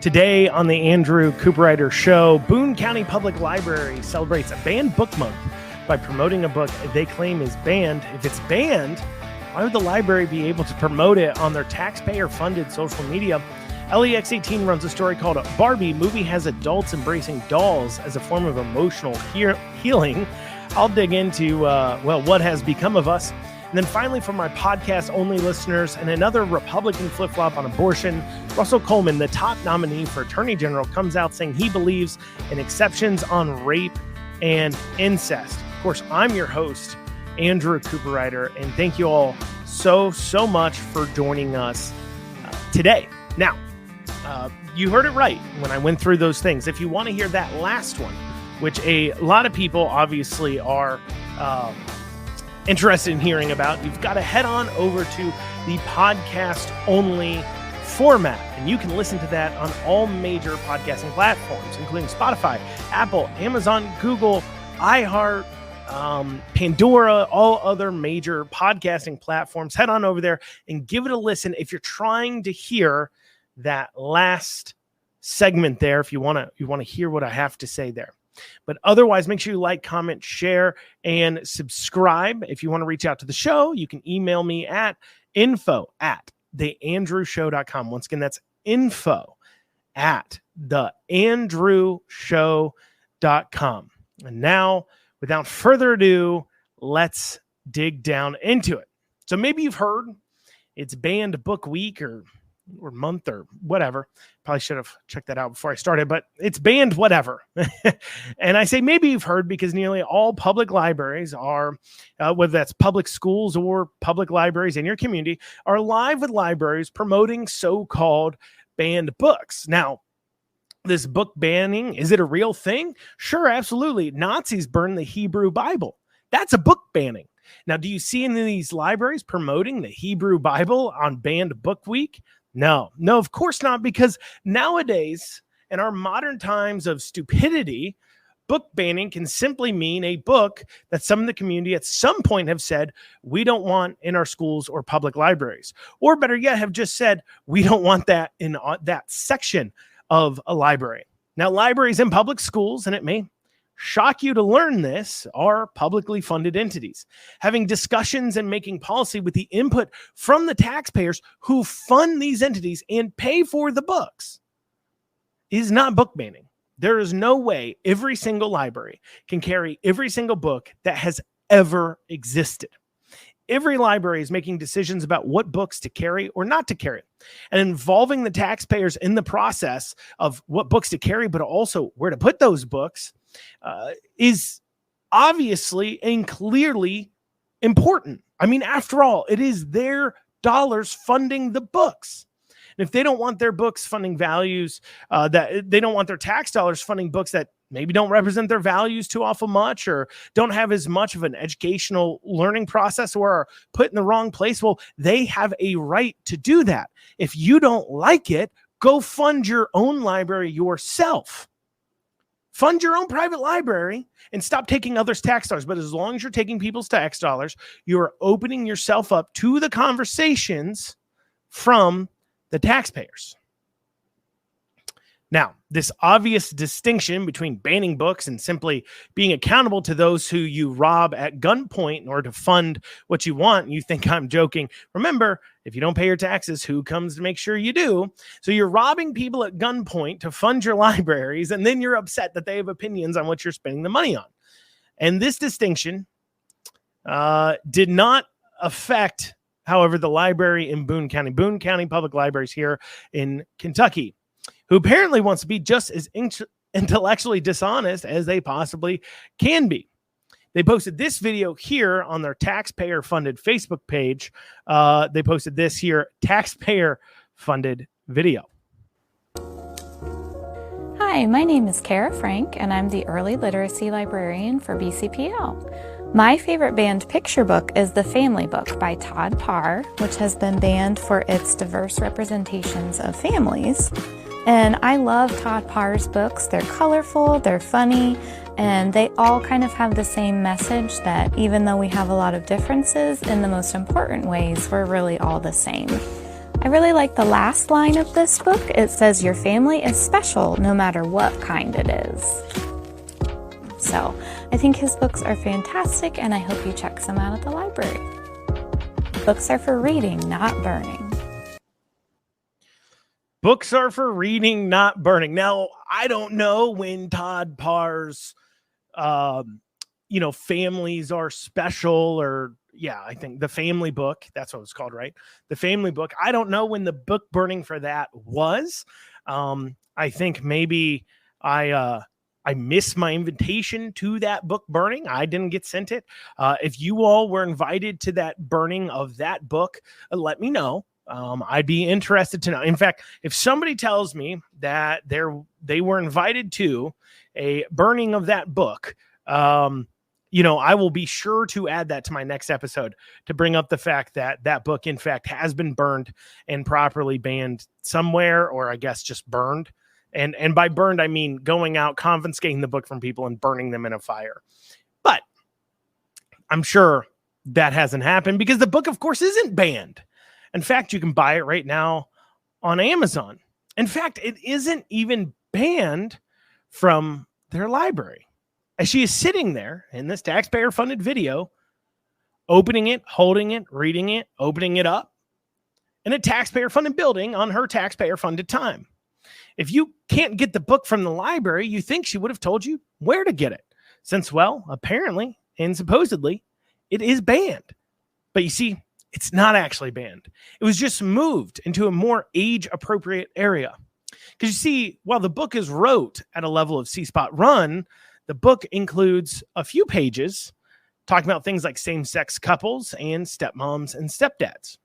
Today on the Andrew Cooperrider Show, Boone County Public Library celebrates a banned book month by promoting a book they claim is banned. If it's banned, why would the library be able to promote it on their taxpayer-funded social media? LEX18 runs a story called Barbie, movie has adults embracing dolls as a form of emotional healing. I'll dig into, what has become of us. And then finally, for my podcast-only listeners and another Republican flip-flop on abortion, Russell Coleman, the top nominee for Attorney General, comes out saying he believes in exceptions on rape and incest. Of course, I'm your host, Andrew Cooperrider, and thank you all so much for joining us today. Now, you heard it right when I went through those things. If you want to hear that last one, which a lot of people obviously are interested in hearing about, you've got to head on over to the podcast only format, and you can listen to that on all major podcasting platforms, including Spotify, Apple, Amazon, Google, iHeart, Pandora, all other major podcasting platforms. Head on over there and give it a listen if you're trying to hear that last segment there, if you want to hear what I have to say there. But otherwise, make sure you like, comment, share, and subscribe. If you want to reach out to the show, you can email me at info@theandrewshow.com. Once again, that's info@theandrewshow.com. And now, without further ado, let's dig down into it. So maybe you've heard it's Banned Book Week or month or whatever. Probably should have checked that out before I started, but it's banned whatever. And I say maybe you've heard because nearly all public libraries are, whether that's public schools or public libraries in your community, are live with libraries promoting so-called banned books. Now, this book banning, is it a real thing? Sure, absolutely. Nazis burned the Hebrew Bible. That's a book banning. Now, do you see any of these libraries promoting the Hebrew Bible on Banned Book Week? No, of course not, because nowadays, in our modern times of stupidity, book banning can simply mean a book that some in the community at some point have said, we don't want in our schools or public libraries. Or better yet, have just said, we don't want that in that section of a library. Now, libraries in public schools, and it may shock you to learn this, are publicly funded entities. Having discussions and making policy with the input from the taxpayers who fund these entities and pay for the books is not book banning. There is no way every single library can carry every single book that has ever existed. Every library is making decisions about what books to carry or not to carry, and involving the taxpayers in the process of what books to carry, but also where to put those books is obviously and clearly important. I mean, after all, it is their dollars funding the books. And if they don't want their books funding values, that they don't want their tax dollars funding books that maybe don't represent their values too awful much, or don't have as much of an educational learning process, or are put in the wrong place, well, they have a right to do that. If you don't like it, go fund your own library yourself. Fund your own private library and stop taking others' tax dollars. But as long as you're taking people's tax dollars, you're opening yourself up to the conversations from the taxpayers. Now, this obvious distinction between banning books and simply being accountable to those who you rob at gunpoint in order to fund what you want, you think I'm joking. Remember, if you don't pay your taxes, who comes to make sure you do? So you're robbing people at gunpoint to fund your libraries, and then you're upset that they have opinions on what you're spending the money on. And this distinction did not affect, however, the library in Boone County Public Libraries here in Kentucky, who apparently wants to be just as intellectually dishonest as they possibly can be. They posted this video here on their taxpayer-funded Facebook page. They posted this here, taxpayer-funded video. Hi, my name is Kara Frank, and I'm the Early Literacy Librarian for BCPL. My favorite banned picture book is The Family Book by Todd Parr, which has been banned for its diverse representations of families. And I love Todd Parr's books. They're colorful, they're funny, and they all kind of have the same message that even though we have a lot of differences, in the most important ways, we're really all the same. I really like the last line of this book. It says, "Your family is special no matter what kind it is." So I think his books are fantastic, and I hope you check some out at the library. Books are for reading, not burning. Books are for reading, not burning. Now, I don't know when Todd Parr's, families are special, or I think the family book, that's what it's called, right? The family book. I don't know when the book burning for that was. I think maybe I missed my invitation to that book burning. I didn't get sent it. If you all were invited to that burning of that book, let me know. I'd be interested to know. In fact, if somebody tells me that they were invited to a burning of that book, I will be sure to add that to my next episode to bring up the fact that that book, in fact, has been burned and properly banned somewhere, or I guess just burned. And by burned, I mean going out, confiscating the book from people and burning them in a fire. But I'm sure that hasn't happened because the book, of course, isn't banned. In fact, you can buy it right now on Amazon. In fact, it isn't even banned from their library. As she is sitting there in this taxpayer-funded video, opening it, holding it, reading it, opening it up in a taxpayer-funded building on her taxpayer-funded time. If you can't get the book from the library, you think she would have told you where to get it, since, well, apparently and supposedly, it is banned. But you see, it's not actually banned. It was just moved into a more age-appropriate area. Because you see, while the book is wrote at a level of C-Spot Run, the book includes a few pages talking about things like same-sex couples and stepmoms and stepdads.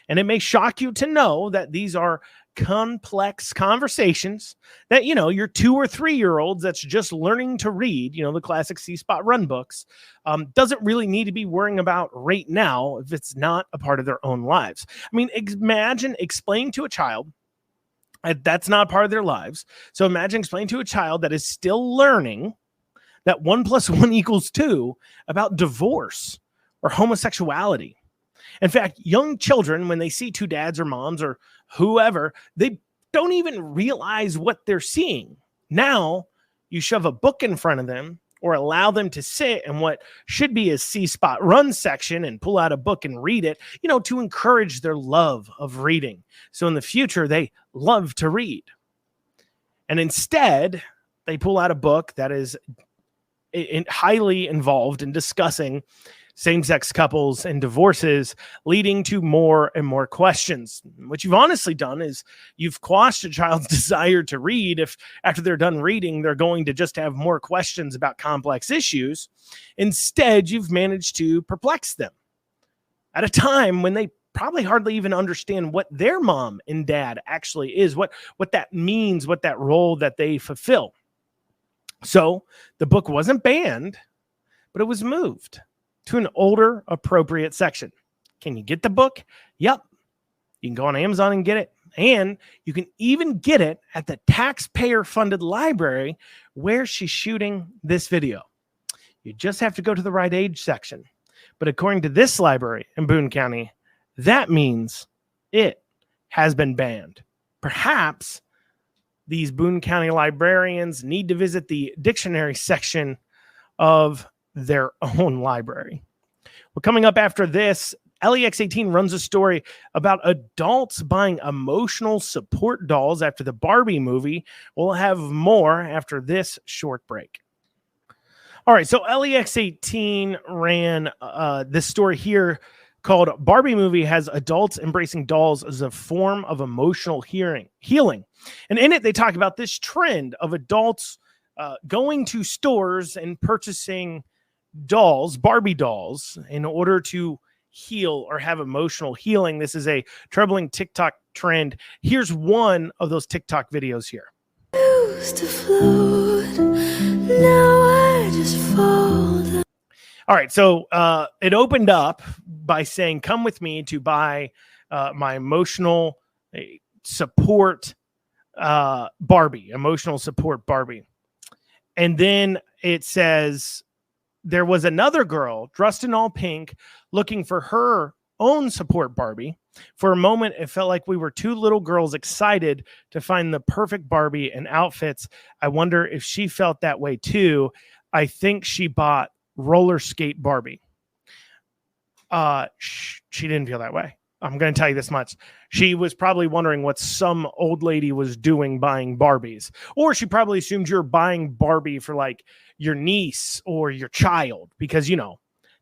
And it may shock you to know that these are complex conversations that, your 2 or 3 year olds that's just learning to read, the classic C-Spot Run books, doesn't really need to be worrying about right now if it's not a part of their own lives. I mean, imagine explaining to a child that's not part of their lives. So imagine explaining to a child that is still learning that 1 + 1 = 2 about divorce or homosexuality. In fact, young children, when they see 2 dads or moms or whoever, they don't even realize what they're seeing. Now, you shove a book in front of them or allow them to sit in what should be a C-Spot Run section and pull out a book and read it, to encourage their love of reading. So in the future, they love to read. And instead, they pull out a book that is highly involved in discussing same-sex couples and divorces, leading to more and more questions. What you've honestly done is you've quashed a child's desire to read if after they're done reading, they're going to just have more questions about complex issues. Instead, you've managed to perplex them at a time when they probably hardly even understand what their mom and dad actually is, what that means, what that role that they fulfill. So the book wasn't banned, but it was moved to an older appropriate section. Can you get the book? Yep. You can go on Amazon and get it. And you can even get it at the taxpayer-funded library where she's shooting this video. You just have to go to the right age section. But according to this library in Boone County, that means it has been banned. Perhaps these Boone County librarians need to visit the dictionary section of their own library. Well, coming up after this, LEX18 runs a story about adults buying emotional support dolls after the Barbie movie. We'll have more after this short break. All right, so LEX18 ran this story here called "Barbie Movie Has Adults Embracing Dolls as a Form of Emotional Healing." And in it, they talk about this trend of adults going to stores and purchasing dolls, Barbie dolls, in order to heal or have emotional healing. This is a troubling TikTok trend. Here's one of those TikTok videos here. Used to float, now I just fall down. All right, so it opened up by saying, "Come with me to buy my emotional support Barbie, emotional support Barbie." And then it says, there was another girl dressed in all pink looking for her own support Barbie. For a moment, it felt like we were two little girls excited to find the perfect Barbie and outfits. I wonder if she felt that way too. I think she bought roller skate Barbie. She didn't feel that way. I'm going to tell you this much. She was probably wondering what some old lady was doing buying Barbies. Or she probably assumed you're buying Barbie for like your niece or your child, because, you know,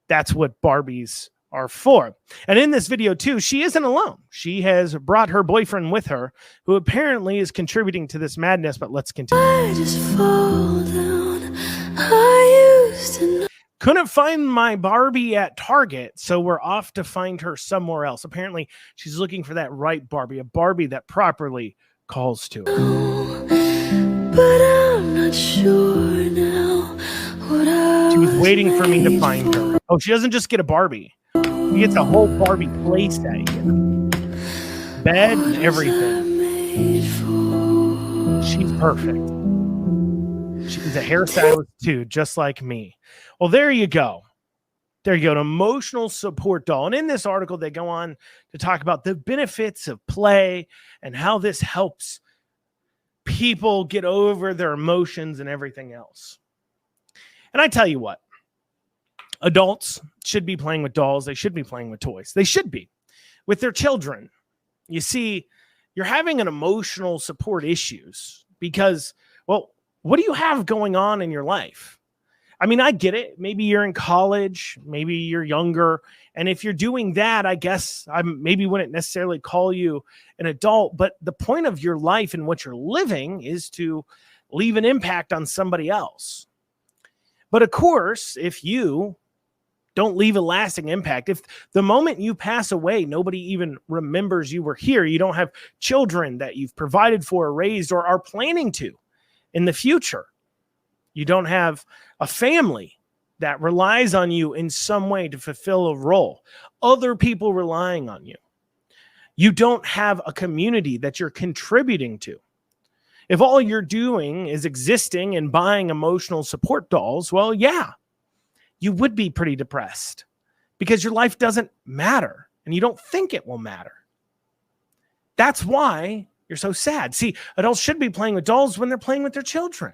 that's what Barbies are for. And in this video too, she isn't alone. She has brought her boyfriend with her, who apparently is contributing to this madness. But let's continue. I just fall down. I used to know. Couldn't find my Barbie at Target, so we're off to find her somewhere else. Apparently, she's looking for that right Barbie, a Barbie that properly calls to her. But I'm not sure now what I She was waiting for me to find her. Oh, she doesn't just get a Barbie. She gets a whole Barbie playset. Bed and everything. She's perfect. She's a hairstylist too, just like me. Well, there you go. There you go, an emotional support doll. And in this article, they go on to talk about the benefits of play and how this helps people get over their emotions and everything else. And I tell you what, adults should be playing with dolls. They should be playing with toys. They should be with their children. You see, you're having an emotional support issues because, well, what do you have going on in your life? I mean, I get it. Maybe you're in college, maybe you're younger. And if you're doing that, I guess I maybe wouldn't necessarily call you an adult. But the point of your life and what you're living is to leave an impact on somebody else. But of course, if you don't leave a lasting impact, if the moment you pass away, nobody even remembers you were here, you don't have children that you've provided for or raised or are planning to in the future, you don't have a family that relies on you in some way to fulfill a role, other people relying on you, you don't have a community that you're contributing to. If all you're doing is existing and buying emotional support dolls, well, yeah, you would be pretty depressed because your life doesn't matter and you don't think it will matter. That's why you're so sad. See, adults should be playing with dolls when they're playing with their children.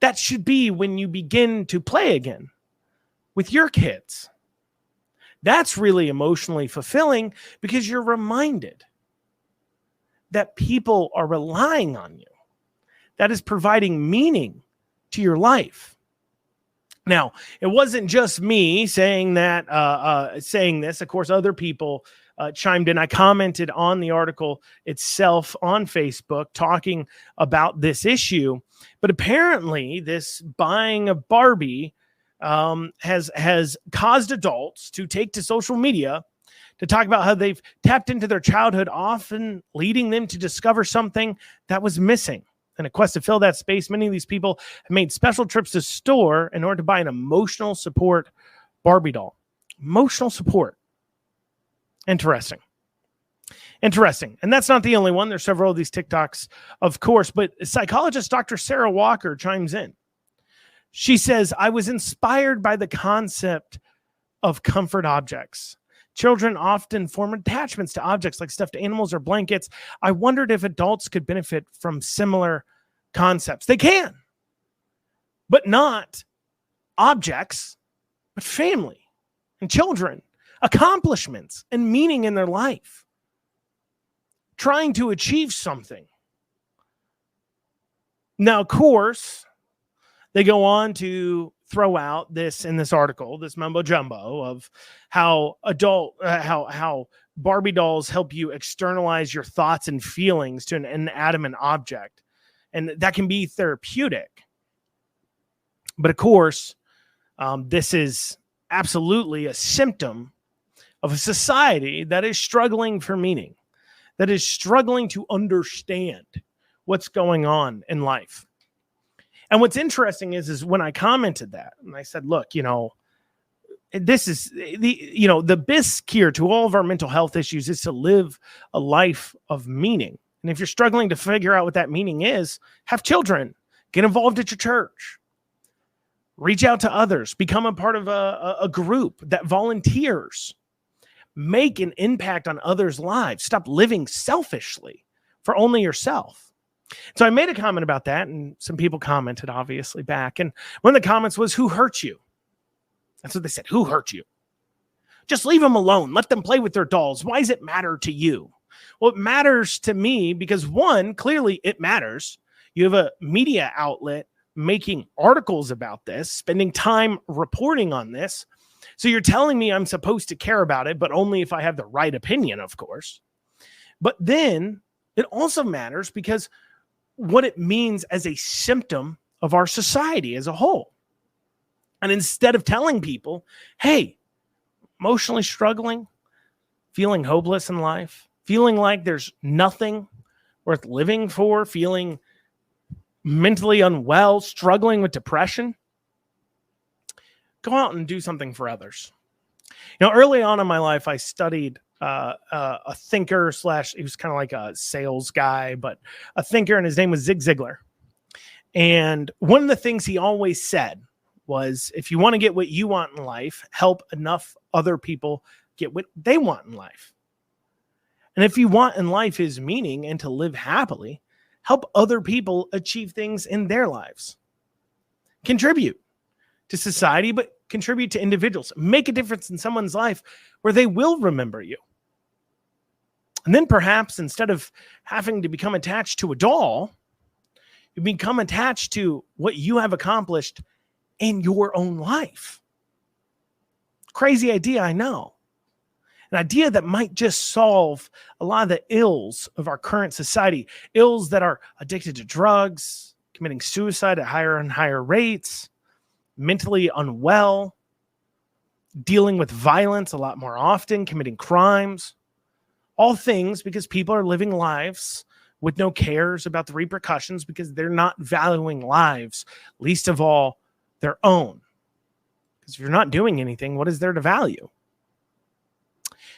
That should be when you begin to play again with your kids. That's really emotionally fulfilling because you're reminded that people are relying on you. That is providing meaning to your life. Now, it wasn't just me saying that, saying this. Of course, other people chimed in. I commented on the article itself on Facebook talking about this issue. But apparently, this buying of Barbie has caused adults to take to social media to talk about how they've tapped into their childhood, often leading them to discover something that was missing. In a quest to fill that space, many of these people have made special trips to store in order to buy an emotional support Barbie doll. Emotional support. Interesting. And that's not the only one. There's several of these TikToks, of course, but psychologist Dr. Sarah Walker chimes in. She says, I was inspired by the concept of comfort objects. Children often form attachments to objects like stuffed animals or blankets. I wondered if adults could benefit from similar concepts. They can, but not objects, but family and children, accomplishments and meaning in their life, trying to achieve something. Now, of course, they go on to throw out this in this article, this mumbo jumbo of how how Barbie dolls help you externalize your thoughts and feelings to an inanimate object. And that can be therapeutic. But of course, this is absolutely a symptom of a society that is struggling for meaning, that is struggling to understand what's going on in life. And what's interesting is when I commented that, and I said, look, this is the bisque here to all of our mental health issues is to live a life of meaning. And if you're struggling to figure out what that meaning is, have children, get involved at your church, reach out to others, become a part of a group that volunteers, make an impact on others' lives. Stop living selfishly for only yourself. So I made a comment about that, and some people commented, obviously, back. And one of the comments was, who hurt you? That's what they said. Who hurt you? Just leave them alone. Let them play with their dolls. Why does it matter to you? Well, it matters to me because, one, clearly it matters. You have a media outlet making articles about this, spending time reporting on this. So you're telling me I'm supposed to care about it, but only if I have the right opinion, of course. But then it also matters because what it means as a symptom of our society as a whole. And instead of telling people, hey, emotionally struggling, feeling hopeless in life, feeling like there's nothing worth living for, feeling mentally unwell, struggling with depression, go out and do something for others. Early on in my life, I studied a thinker / he was kind of like a sales guy, but a thinker, and his name was Zig Ziglar. And one of the things he always said was, if you want to get what you want in life, help enough other people get what they want in life. And if you want in life is meaning and to live happily, help other people achieve things in their lives. Contribute to society, but contribute to individuals. Make a difference in someone's life where they will remember you. And then perhaps instead of having to become attached to a doll, you become attached to what you have accomplished in your own life. Crazy idea, I know. An idea that might just solve a lot of the ills of our current society. Ills that are addicted to drugs, committing suicide at higher and higher rates, mentally unwell, dealing with violence a lot more often, committing crimes. All things because people are living lives with no cares about the repercussions because they're not valuing lives, least of all their own. Because if you're not doing anything, what is there to value?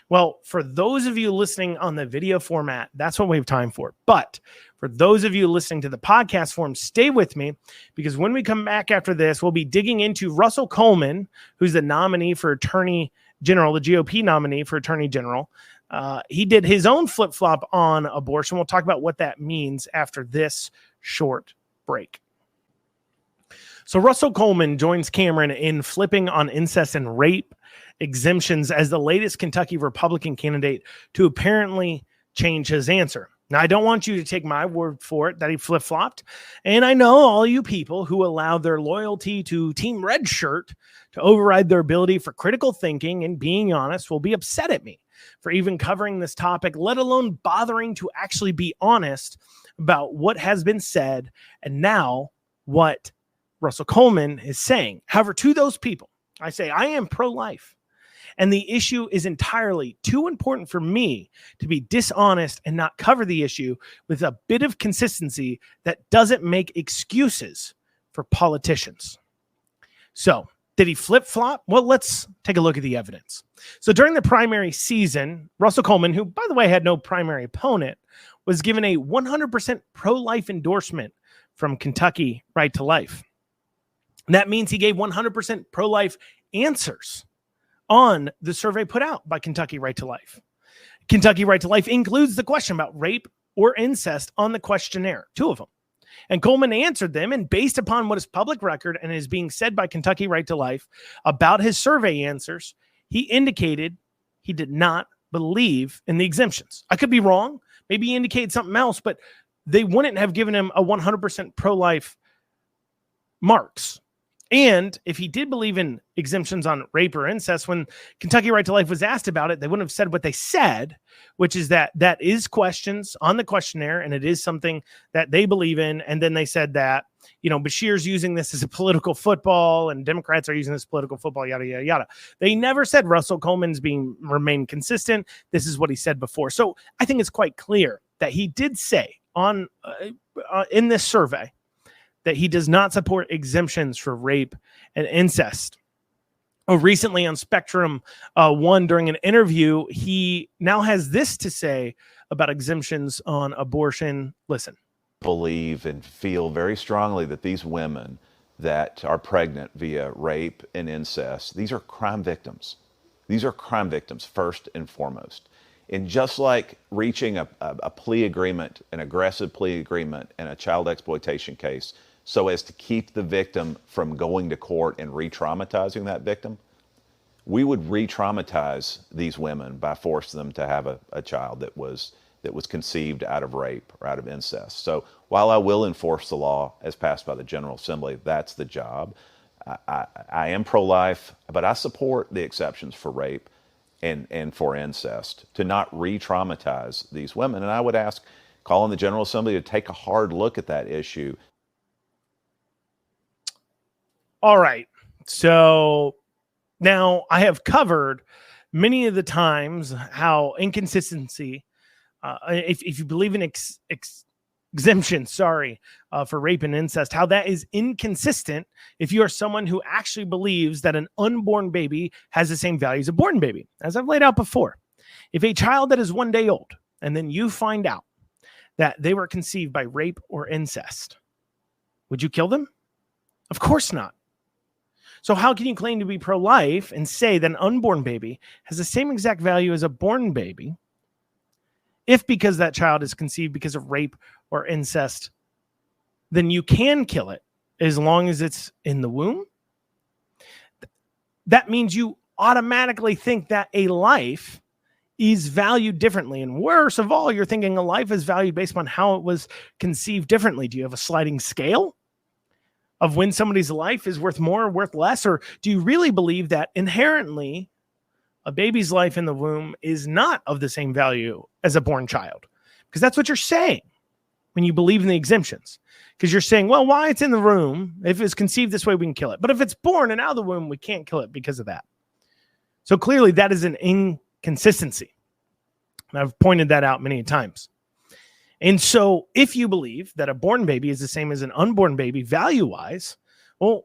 Well, for those of you listening on the video format, that's what we have time for. But for those of you listening to the podcast form, stay with me, because when we come back after this, we'll be digging into Russell Coleman, who's the nominee for Attorney General, the GOP nominee for Attorney General. He did his own flip-flop on abortion. We'll talk about what that means after this short break. So Russell Coleman joins Cameron in flipping on incest and rape exemptions as the latest Kentucky Republican candidate to apparently change his answer. Now, I don't want you to take my word for it that he flip-flopped. And I know all you people who allow their loyalty to Team Red Shirt to override their ability for critical thinking and being honest will be upset at me for even covering this topic, let alone bothering to actually be honest about what has been said and now what Russell Coleman is saying. However, to those people, I say I am pro-life. And the issue is entirely too important for me to be dishonest and not cover the issue with a bit of consistency that doesn't make excuses for politicians. So, did he flip-flop? Well, let's take a look at the evidence. So during the primary season, Russell Coleman, who, by the way, had no primary opponent, was given a 100% pro-life endorsement from Kentucky Right to Life. And that means he gave 100% pro-life answers on the survey put out by Kentucky Right to Life. Kentucky Right to Life includes the question about rape or incest on the questionnaire, 2 of them. And Coleman answered them, and based upon what is public record and is being said by Kentucky Right to Life about his survey answers, he indicated he did not believe in the exemptions. I could be wrong. Maybe he indicated something else, but they wouldn't have given him a 100% pro-life marks. And if he did believe in exemptions on rape or incest, when Kentucky Right to Life was asked about it, they wouldn't have said what they said, which is that that is questions on the questionnaire, and it is something that they believe in. And then they said that, Bashir's using this as a political football, and Democrats are using this political football, yada, yada, yada. They never said Russell Coleman's remain consistent. This is what he said before. So I think it's quite clear that he did say in this survey that he does not support exemptions for rape and incest. Recently on Spectrum One, during an interview, he now has this to say about exemptions on abortion. Listen. Believe and feel very strongly that these women that are pregnant via rape and incest, these are crime victims. These are crime victims first and foremost. And just like reaching a plea agreement, an aggressive plea agreement in a child exploitation case, so as to keep the victim from going to court and re-traumatizing that victim, we would re-traumatize these women by forcing them to have a child that was conceived out of rape or out of incest. So while I will enforce the law as passed by the General Assembly, that's the job. I am pro-life, but I support the exceptions for rape and for incest to not re-traumatize these women. And I would ask, call on the General Assembly to take a hard look at that issue. All right. So now I have covered many of the times how inconsistency, if you believe in exemption, for rape and incest, how that is inconsistent if you are someone who actually believes that an unborn baby has the same value as a born baby. As I've laid out before, if a child that is 1 day old and then you find out that they were conceived by rape or incest, would you kill them? Of course not. So how can you claim to be pro-life and say that an unborn baby has the same exact value as a born baby if, because that child is conceived because of rape or incest, then you can kill it as long as it's in the womb? That means you automatically think that a life is valued differently. And worse of all, you're thinking a life is valued based on how it was conceived differently. Do you have a sliding scale of when somebody's life is worth more or worth less? Or do you really believe that inherently a baby's life in the womb is not of the same value as a born child? Because that's what you're saying when you believe in the exemptions. Because you're saying, well, why it's in the womb, if it's conceived this way, we can kill it. But if it's born and out of the womb, we can't kill it because of that. So clearly that is an inconsistency. And I've pointed that out many times. And so if you believe that a born baby is the same as an unborn baby value-wise, well,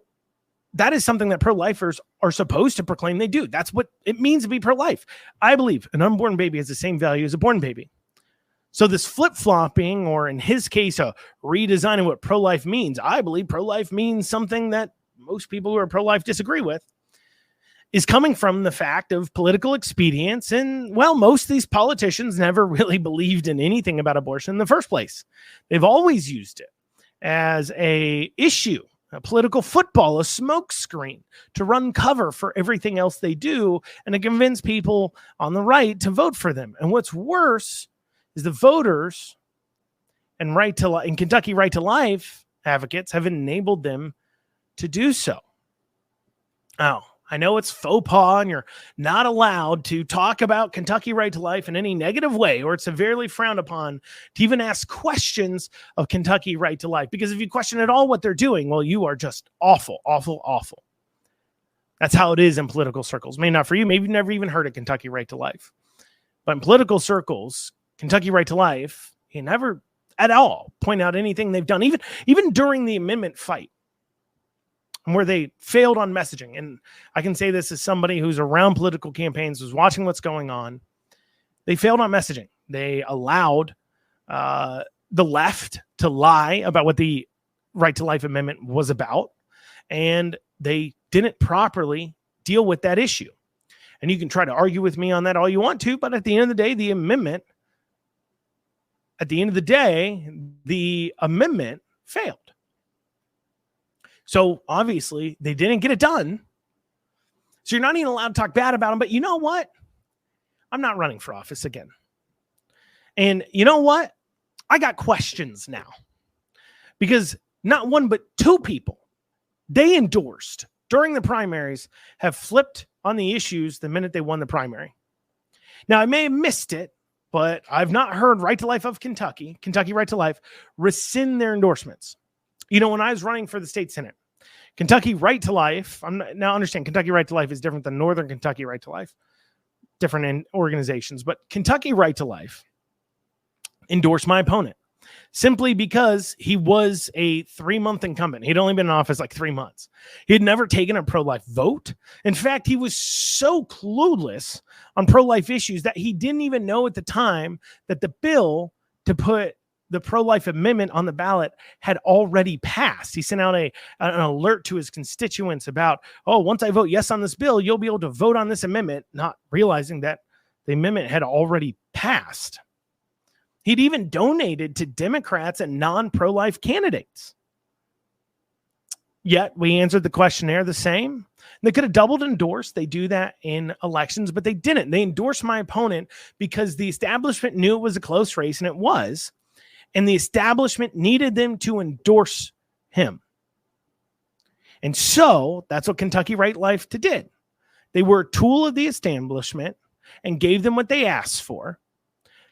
that is something that pro-lifers are supposed to proclaim they do. That's what it means to be pro-life. I believe an unborn baby has the same value as a born baby. So this flip-flopping, or in his case, a redesigning what pro-life means, I believe pro-life means something that most people who are pro-life disagree with, is coming from the fact of political expedience. And, well, most of these politicians never really believed in anything about abortion in the first place. They've always used it as a issue, a political football, a smoke screen to run cover for everything else they do and to convince people on the right to vote for them. And what's worse is the voters and Kentucky Right to Life advocates have enabled them to do so. Oh, I know it's faux pas and you're not allowed to talk about Kentucky Right to Life in any negative way, or it's severely frowned upon to even ask questions of Kentucky Right to Life. Because if you question at all what they're doing, well, you are just awful, awful, awful. That's how it is in political circles. Maybe not for you. Maybe you've never even heard of Kentucky Right to Life. But in political circles, Kentucky Right to Life, you never at all point out anything they've done, even during the amendment fight, where they failed on messaging. And I can say this as somebody who's around political campaigns, who's watching what's going on. They failed on messaging. They allowed the left to lie about what the Right to Life Amendment was about, and they didn't properly deal with that issue. And you can try to argue with me on that all you want to, but at the end of the day, the amendment failed. So obviously they didn't get it done. So you're not even allowed to talk bad about them. But you know what? I'm not running for office again. And you know what? I got questions now. Because not one, but two people they endorsed during the primaries have flipped on the issues the minute they won the primary. Now, I may have missed it, but I've not heard Right to Life of Kentucky Right to Life, rescind their endorsements. You know, when I was running for the state senate, Kentucky Right to Life, now understand Kentucky Right to Life is different than Northern Kentucky Right to Life, different organizations, but Kentucky Right to Life endorsed my opponent simply because he was a 3-month incumbent. He'd only been in office like 3 months. He had never taken a pro-life vote. In fact, he was so clueless on pro-life issues that he didn't even know at the time that the bill to put the pro-life amendment on the ballot had already passed. He sent out an alert to his constituents about, oh, once I vote yes on this bill, you'll be able to vote on this amendment, not realizing that the amendment had already passed. He'd even donated to Democrats and non-pro-life candidates. Yet we answered the questionnaire the same. They could have doubled endorsed. They do that in elections, but they didn't. They endorsed my opponent because the establishment knew it was a close race, and it was. And the establishment needed them to endorse him. And so that's what Kentucky Right Life did. They were a tool of the establishment and gave them what they asked for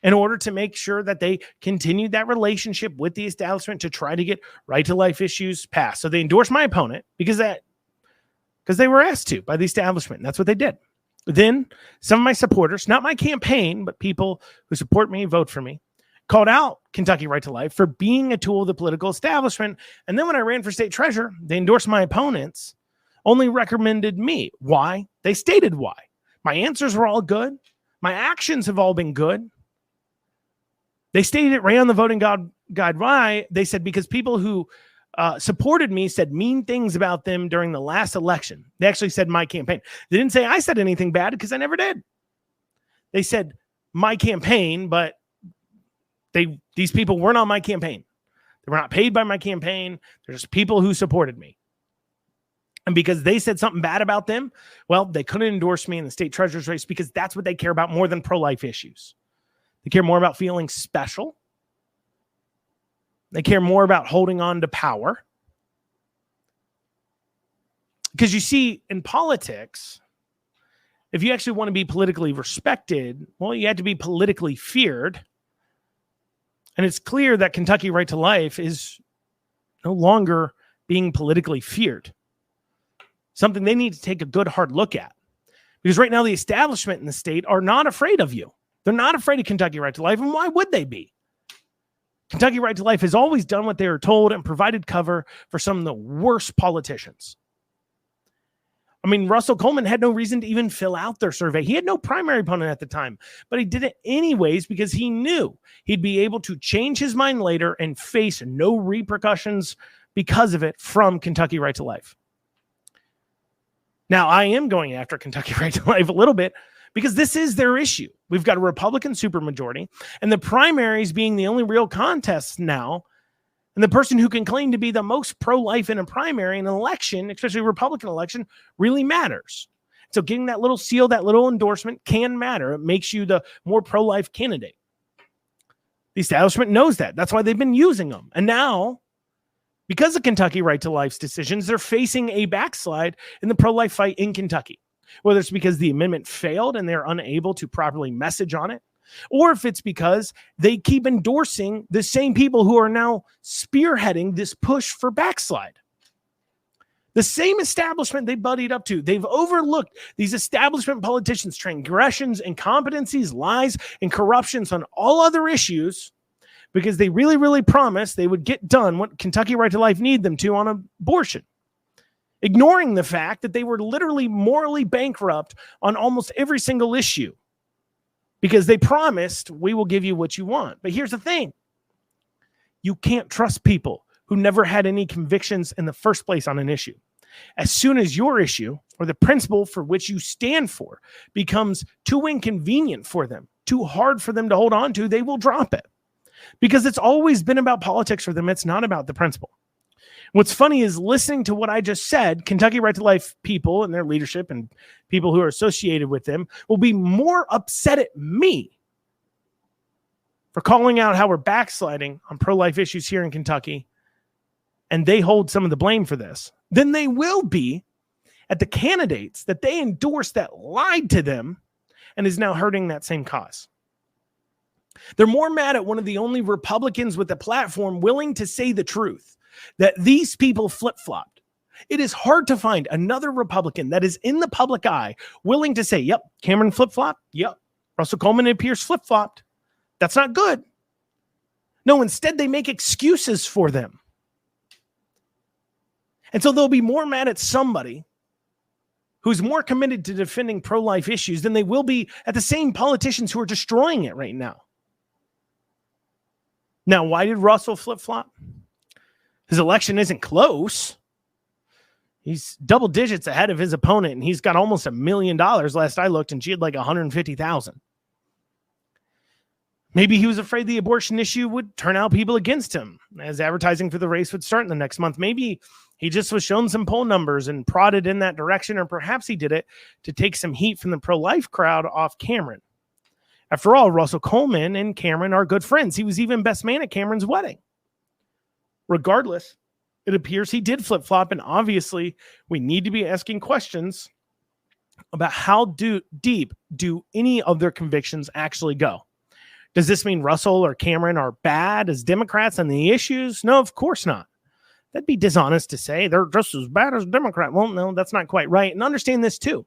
in order to make sure that they continued that relationship with the establishment to try to get right to life issues passed. So they endorsed my opponent because they were asked to by the establishment. And that's what they did. Then some of my supporters, not my campaign, but people who support me, vote for me, called out Kentucky Right to Life for being a tool of the political establishment. And then when I ran for state treasurer, they endorsed my opponents, only recommended me. Why? They stated why. My answers were all good. My actions have all been good. They stated it right on the voting guide. Why? They said because people who supported me said mean things about them during the last election. They actually said my campaign. They didn't say I said anything bad because I never did. They said my campaign, but these people weren't on my campaign. They were not paid by my campaign. They're just people who supported me. And because they said something bad about them, well, they couldn't endorse me in the state treasurer's race because that's what they care about more than pro-life issues. They care more about feeling special. They care more about holding on to power. Because you see, in politics, if you actually want to be politically respected, well, you have to be politically feared. And it's clear that Kentucky Right to Life is no longer being politically feared. Something they need to take a good hard look at. Because right now the establishment in the state are not afraid of you. They're not afraid of Kentucky Right to Life, and why would they be? Kentucky Right to Life has always done what they were told and provided cover for some of the worst politicians. I mean, Russell Coleman had no reason to even fill out their survey. He had no primary opponent at the time, but he did it anyways because he knew he'd be able to change his mind later and face no repercussions because of it from Kentucky Right to Life. Now, I am going after Kentucky Right to Life a little bit because this is their issue. We've got a Republican supermajority, and the primaries being the only real contest now, and the person who can claim to be the most pro-life in a primary in an election, especially a Republican election, really matters. So getting that little seal, that little endorsement can matter. It makes you the more pro-life candidate. The establishment knows that. That's why they've been using them. And now, because of Kentucky Right to Life's decisions, they're facing a backslide in the pro-life fight in Kentucky. Whether it's because the amendment failed and they're unable to properly message on it, or if it's because they keep endorsing the same people who are now spearheading this push for backslide. The same establishment they buddied up to. They've overlooked these establishment politicians' transgressions, incompetencies, lies, and corruptions on all other issues because they really, really promised they would get done what Kentucky Right to Life need them to on abortion. Ignoring the fact that they were literally morally bankrupt on almost every single issue because they promised we will give you what you want. But here's the thing. You can't trust people who never had any convictions in the first place on an issue. As soon as your issue or the principle for which you stand for becomes too inconvenient for them, too hard for them to hold on to, they will drop it because it's always been about politics for them. It's not about the principle. What's funny is listening to what I just said, Kentucky Right to Life people and their leadership and people who are associated with them will be more upset at me for calling out how we're backsliding on pro-life issues here in Kentucky, and they hold some of the blame for this, than they will be at the candidates that they endorsed that lied to them and is now hurting that same cause. They're more mad at one of the only Republicans with a platform willing to say the truth, that these people flip-flopped. It is hard to find another Republican that is in the public eye willing to say, yep, Cameron flip-flopped. Yep, Russell Coleman and Pierce flip-flopped. That's not good. No, instead they make excuses for them. And so they'll be more mad at somebody who's more committed to defending pro-life issues than they will be at the same politicians who are destroying it right now. Now, why did Russell flip-flop? His election isn't close. He's double digits ahead of his opponent, and he's got almost $1 million last I looked, and she had like 150,000. Maybe he was afraid the abortion issue would turn out people against him as advertising for the race would start in the next month. Maybe he just was shown some poll numbers and prodded in that direction, or perhaps he did it to take some heat from the pro-life crowd off Cameron. After all, Russell Coleman and Cameron are good friends. He was even best man at Cameron's wedding. Regardless, it appears he did flip-flop, and obviously we need to be asking questions about how deep do any of their convictions actually go. Does this mean Russell or Cameron are bad as Democrats on the issues? No, of course not. That'd be dishonest to say they're just as bad as Democrat. Well, no, that's not quite right. And understand this too.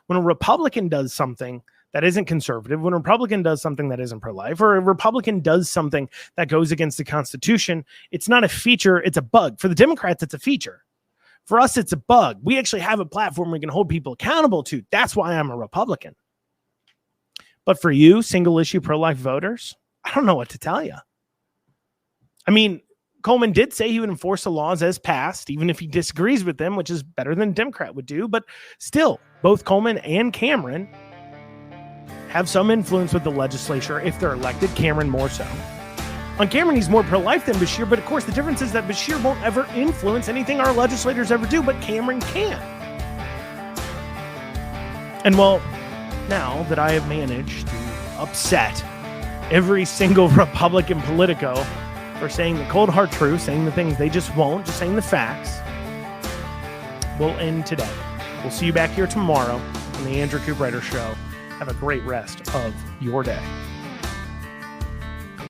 When a Republican does something that isn't conservative, when a Republican does something that isn't pro-life, or a Republican does something that goes against the Constitution, it's not a feature, it's a bug. For the Democrats, it's a feature. For us, it's a bug. We actually have a platform we can hold people accountable to. That's why I'm a Republican. But for you, single-issue pro-life voters, I don't know what to tell you. I mean, Coleman did say he would enforce the laws as passed, even if he disagrees with them, which is better than a Democrat would do. But still, both Coleman and Cameron have some influence with the legislature if they're elected, Cameron more so. On Cameron, he's more pro-life than Beshear, but of course the difference is that Beshear won't ever influence anything our legislators ever do, but Cameron can. And well, now that I have managed to upset every single Republican politico for saying the cold hard truth, saying the things they just won't, just saying the facts, we'll end today. We'll see you back here tomorrow on the Andrew Cooperrider Show. Have a great rest of your day.